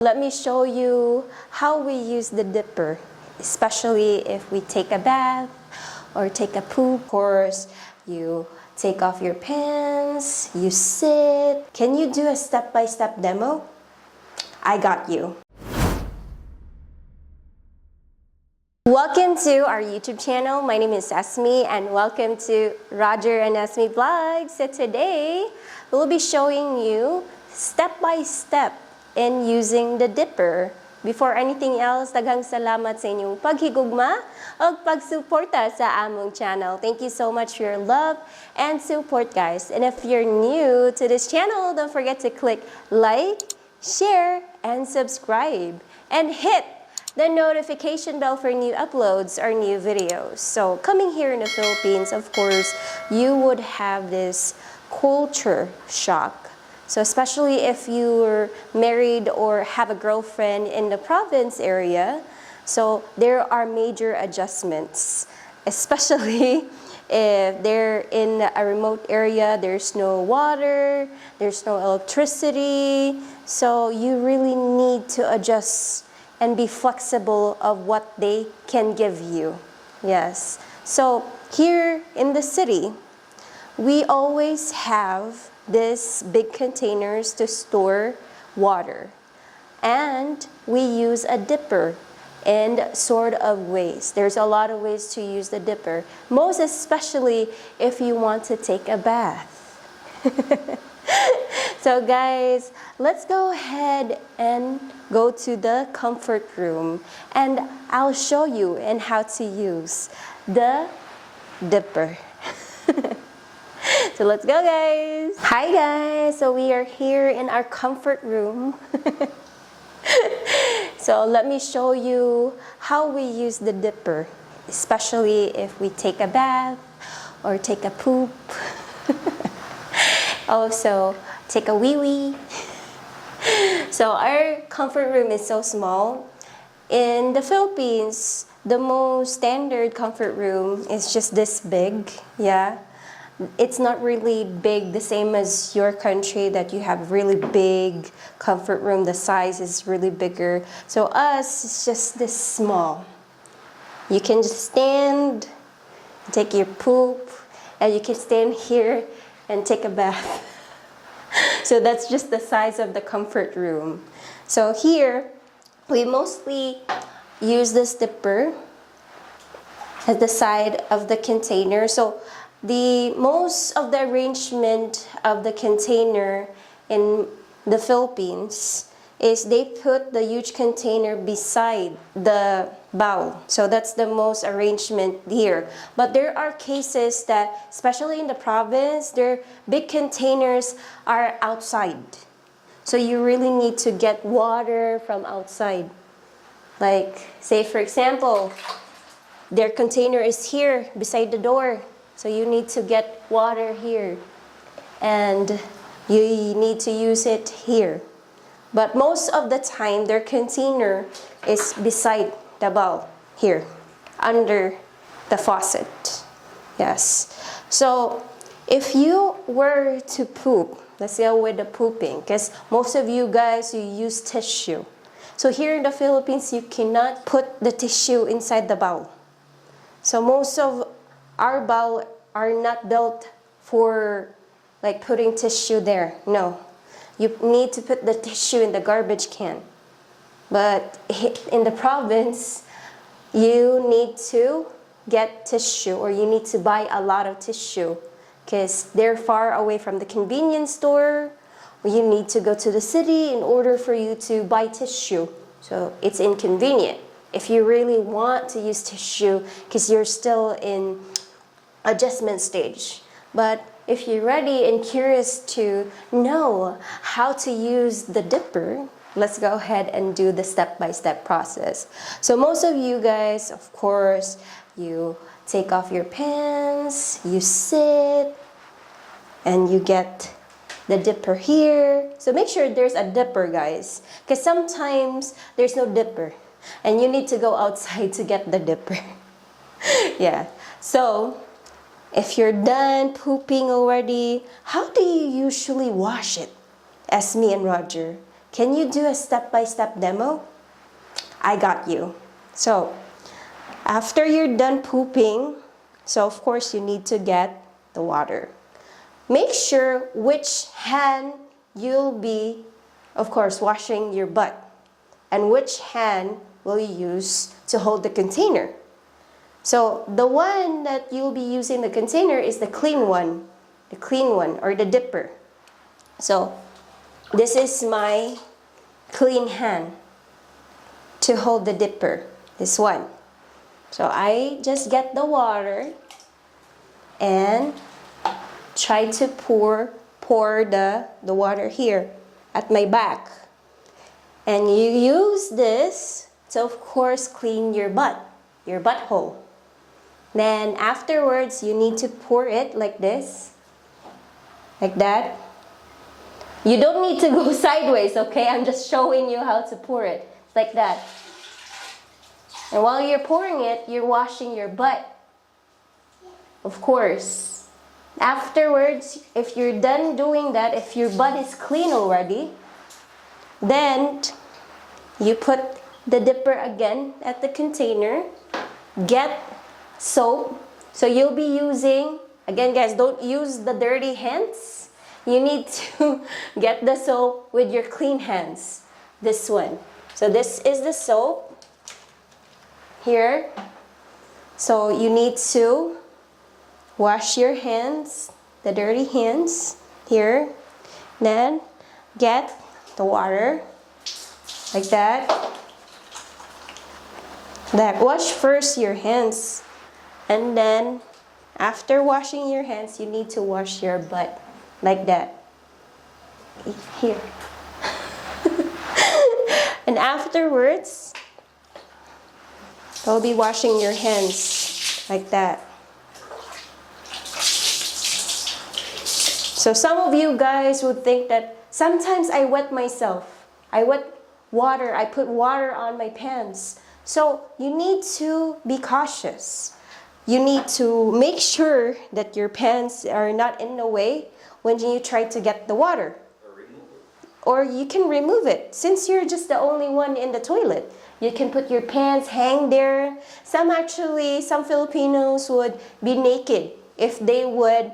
Let me show you how we use the dipper, especially if we take a bath or take a poop. Of course, you take off your pants, you sit. Can you do a step-by-step demo? I got you. Welcome to our YouTube channel. My name is Ismi and welcome to Roger&Ismi vlog. So today, we'll be showing you step-by-step in using the dipper. Before anything else, daghang salamat sa inyong paghigugma o pagsuporta sa among channel. Thank you so much for your love and support, guys. And if you're new to this channel, don't forget to click like, share, and subscribe. And hit the notification bell for new uploads or new videos. So coming here in the Philippines, of course, you would have this culture shock. So especially if you're married or have a girlfriend in the province area, so there are major adjustments, especially if they're in a remote area, there's no water, there's no electricity, so you really need to adjust and be flexible of what they can give you. Yes. So here in the city, we always have these big containers to store water. And we use a dipper in sort of ways. There's a lot of ways to use the dipper, most especially if you want to take a bath. So guys, let's go ahead and go to the comfort room and I'll show you and how to use the dipper. So let's go, guys. Hi guys, so we are here in our comfort room. So let me show you how we use the dipper, especially if we take a bath or take a poop. Also, take a wee-wee. So our comfort room is so small. In the Philippines, the most standard comfort room is just this big, yeah. It's not really big, the same as your country that you have really big comfort room. The size is really bigger. So us, it's just this small. You can just stand, take your poop, and you can stand here and take a bath. So that's just the size of the comfort room. So here, we mostly use this dipper at the side of the container. So the most of the arrangement of the container in the Philippines is they put the huge container beside the bowl. So that's the most arrangement here. But there are cases that, especially in the province, their big containers are outside. So you really need to get water from outside. Like, say for example, their container is here beside the door. So you need to get water here and you need to use it here. But most of the time, their container is beside the bowl here, under the faucet. Yes. So if you were to poop, let's say with the pooping, because most of you guys, you use tissue. So here in the Philippines, you cannot put the tissue inside the bowl. So most of our bowl are not built for like putting tissue there. No, you need to put the tissue in the garbage can. But in the province, you need to get tissue or you need to buy a lot of tissue because they're far away from the convenience store or you need to go to the city in order for you to buy tissue. So it's inconvenient. If you really want to use tissue because you're still in adjustment stage. But if you're ready and curious to know how to use the dipper, let's go ahead and do the step-by-step process. So most of you guys, of course, you take off your pants, you sit, and you get the dipper here. So make sure there's a dipper, guys, because sometimes there's no dipper and you need to go outside to get the dipper. Yeah. So if you're done pooping already, how do you usually wash it? Ask me and Roger. Can you do a step-by-step demo? I got you. So, after you're done pooping, so of course you need to get the water. Make sure which hand you'll be, of course, washing your butt, and which hand will you use to hold the container. So the one that you'll be using the container is the clean one or the dipper. So this is my clean hand to hold the dipper, this one. So I just get the water and try to pour the water here at my back. And you use this to, of course, clean your butthole. Then afterwards, you need to pour it like this, like that. You don't need to go sideways, okay? I'm just showing you how to pour it, like that. And while you're pouring it, you're washing your butt, of course. Afterwards, if you're done doing that, if your butt is clean already, then you put the dipper again at the container, get soap. So you'll be using, again guys, don't use the dirty hands. You need to get the soap with your clean hands. This one. So this is the soap here. So you need to wash your hands, the dirty hands here. Then get the water like that. Wash first your hands, and then after washing your hands, you need to wash your butt like that. Here. And afterwards, you'll be washing your hands like that. So some of you guys would think that sometimes I wet myself. I put water on my pants. So you need to be cautious. You need to make sure that your pants are not in the way when you try to get the water. Or you can remove it. Since you're just the only one in the toilet, you can put your pants hang there. Some Filipinos would be naked if they would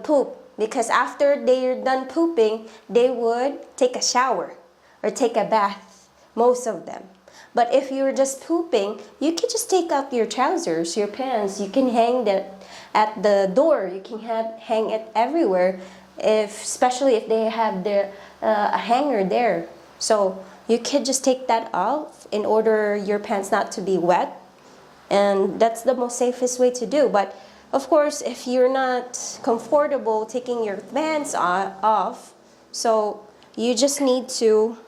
poop, because after they're done pooping, they would take a shower or take a bath, most of them. But if you're just pooping, you can just take out your trousers, your pants. You can hang that at the door. You can hang it everywhere, especially if they have a hanger there. So you can just take that off in order your pants not to be wet. And that's the most safest way to do. But of course, if you're not comfortable taking your pants off, so you just need to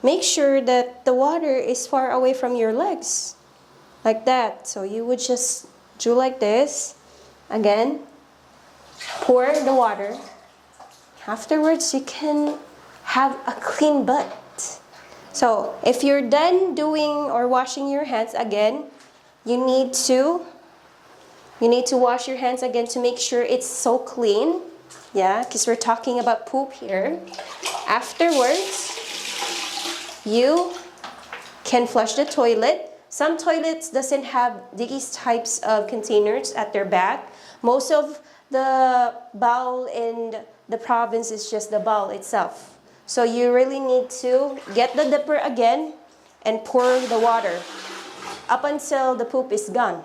make sure that the water is far away from your legs, like that. So you would just do like this. Again, pour the water. Afterwards, you can have a clean butt. So if you're done doing or washing your hands again, you need to wash your hands again to make sure it's so clean. Yeah, because we're talking about poop here. Afterwards, you can flush the toilet. Some toilets doesn't have these types of containers at their back. Most of the bowl in the province is just the bowl itself. So you really need to get the dipper again and pour the water up until the poop is gone.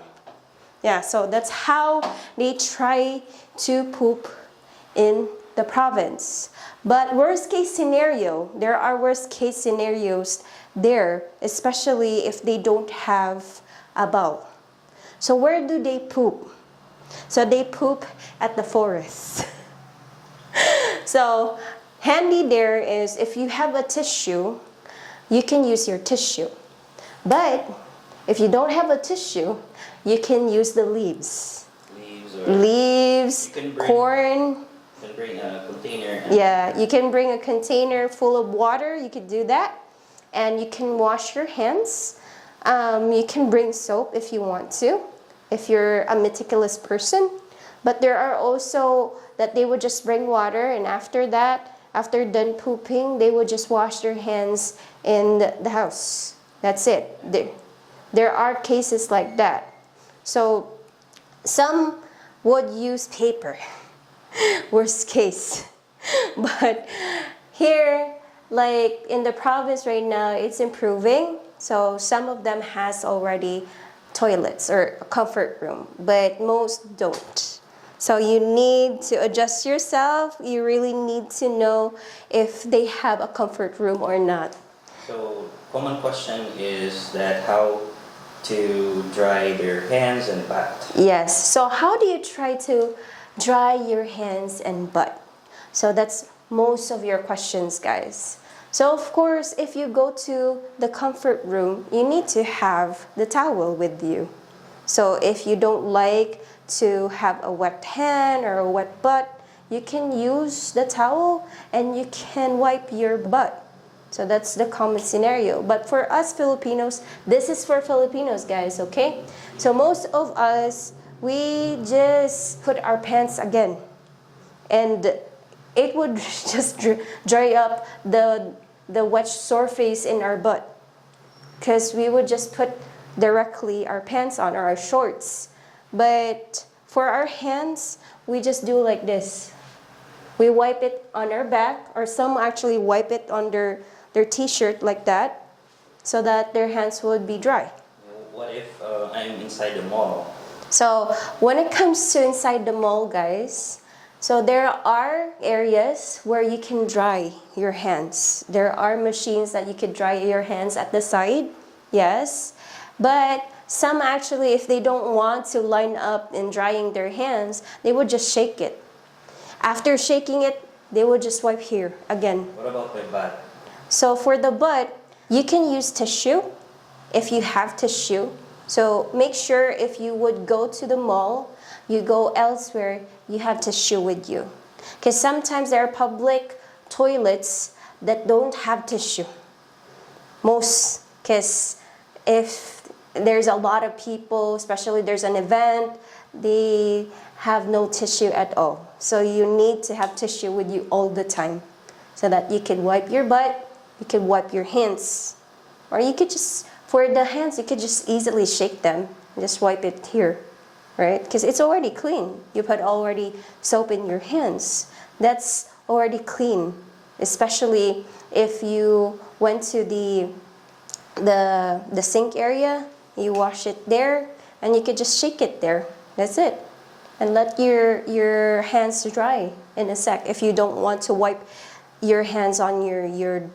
Yeah, so that's how they try to poop in the province. But worst case scenario, there are worst case scenarios there, especially if they don't have a bowl. So where do they poop? So they poop at the forest. So handy there is, if you have a tissue, you can use your tissue. But if you don't have a tissue, you can use the leaves. Leaves, corn. You can bring a container. Yeah, you can bring a container full of water. You could do that. And you can wash your hands. You can bring soap if you want to, if you're a meticulous person. But there are also that they would just bring water, and after that, after done pooping, they would just wash their hands in the house. That's it. There are cases like that. So some would use paper. Worst case. But here, like in the province right now, it's improving. So some of them has already toilets or a comfort room, but most don't. So you need to adjust yourself. You really need to know if they have a comfort room or not. So, common question is that how to dry their hands and butt. Yes. So how do you try to dry your hands and butt? So that's most of your questions, guys. So of course, if you go to the comfort room, you need to have the towel with you. So if you don't like to have a wet hand or a wet butt, you can use the towel and you can wipe your butt. So that's the common scenario. But for us Filipinos, this is for Filipinos, guys, okay? So most of us, we just put our pants again. And it would just dry up the wet surface in our butt. Because we would just put directly our pants on or our shorts. But for our hands, we just do like this. We wipe it on our back, or some actually wipe it on their t-shirt like that, so that their hands would be dry. What if I'm inside the mall? So when it comes to inside the mall, guys, so there are areas where you can dry your hands. There are machines that you could dry your hands at the side, yes. But some actually, if they don't want to line up in drying their hands, they would just shake it. After shaking it, they would just wipe here again. What about my butt? So for the butt, you can use tissue if you have tissue. So make sure if you would go to the mall, you go elsewhere, you have tissue with you. Because sometimes there are public toilets that don't have tissue. Most, because if there's a lot of people, especially there's an event, they have no tissue at all. So you need to have tissue with you all the time so that you can wipe your butt, you can wipe your hands. Or you could just, for the hands, you could just easily shake them. Just wipe it here, right? Because it's already clean. You put already soap in your hands. That's already clean. Especially if you went to the sink area, you wash it there, and you could just shake it there. That's it. And let your hands dry in a sec if you don't want to wipe your hands on your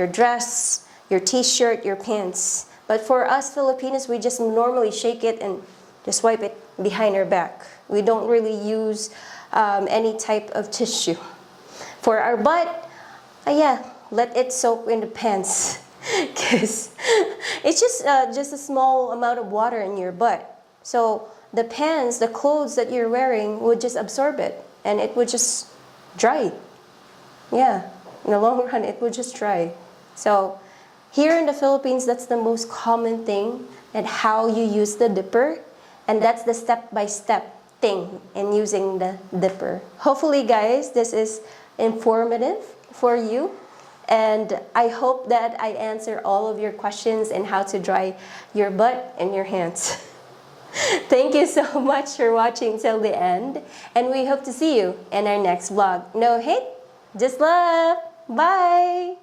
dress, your t-shirt, your pants. But for us Filipinos, we just normally shake it and just wipe it behind our back. We don't really use any type of tissue. For our butt, yeah, let it soak in the pants. Because it's just a small amount of water in your butt. So the pants, the clothes that you're wearing would just absorb it and it would just dry. Yeah, in the long run, it would just dry. So here in the Philippines, that's the most common thing and how you use the dipper. And that's the step-by-step thing in using the dipper. Hopefully, guys, this is informative for you. And I hope that I answer all of your questions and how to dry your butt and your hands. Thank you so much for watching till the end. And we hope to see you in our next vlog. No hate, just love. Bye!